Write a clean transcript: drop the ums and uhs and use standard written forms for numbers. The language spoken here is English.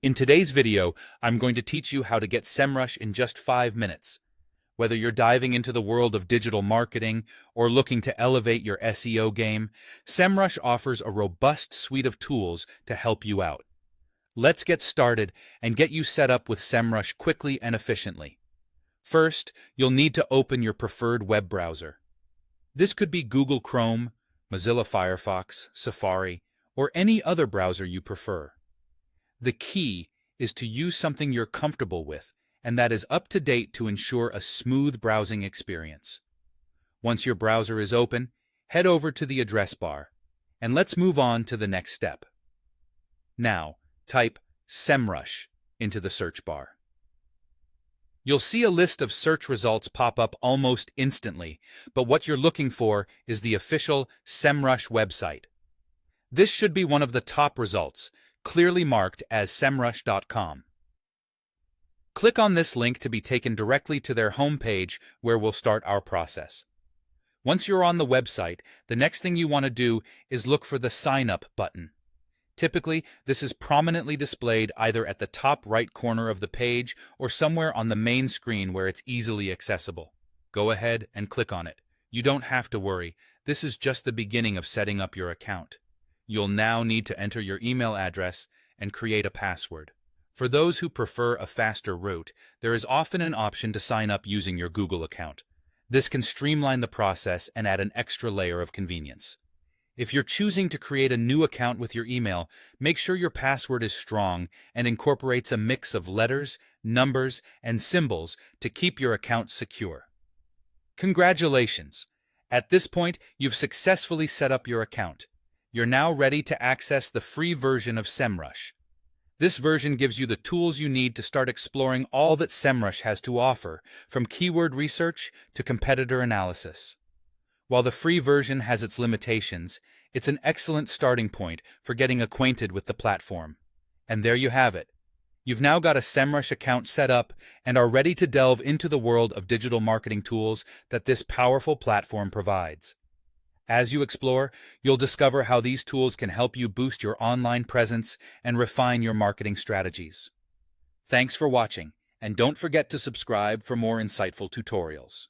In today's video, I'm going to teach you how to get Semrush in just 5 minutes. Whether you're diving into the world of digital marketing or looking to elevate your SEO game, Semrush offers a robust suite of tools to help you out. Let's get started and get you set up with Semrush quickly and efficiently. First, you'll need to open your preferred web browser. This could be Google Chrome, Mozilla Firefox, Safari, or any other browser you prefer. The key is to use something you're comfortable with and that is up to date to ensure a smooth browsing experience. Once your browser is open, head over to the address bar, and let's move on to the next step. Now, type Semrush into the search bar. You'll see a list of search results pop up almost instantly, but what you're looking for is the official Semrush website. This should be one of the top results, clearly marked as semrush.com. Click on this link to be taken directly to their homepage where we'll start our process. Once you're on the website, the next thing you want to do is look for the Sign Up button. Typically, this is prominently displayed either at the top right corner of the page or somewhere on the main screen where it's easily accessible. Go ahead and click on it. You don't have to worry. This is just the beginning of setting up your account. You'll now need to enter your email address and create a password. For those who prefer a faster route, there is often an option to sign up using your Google account. This can streamline the process and add an extra layer of convenience. If you're choosing to create a new account with your email, make sure your password is strong and incorporates a mix of letters, numbers, and symbols to keep your account secure. Congratulations! At this point, you've successfully set up your account. You're now ready to access the free version of Semrush. This version gives you the tools you need to start exploring all that Semrush has to offer, from keyword research to competitor analysis. While the free version has its limitations, it's an excellent starting point for getting acquainted with the platform. And there you have it. You've now got a Semrush account set up and are ready to delve into the world of digital marketing tools that this powerful platform provides. As you explore, you'll discover how these tools can help you boost your online presence and refine your marketing strategies. Thanks for watching, and don't forget to subscribe for more insightful tutorials.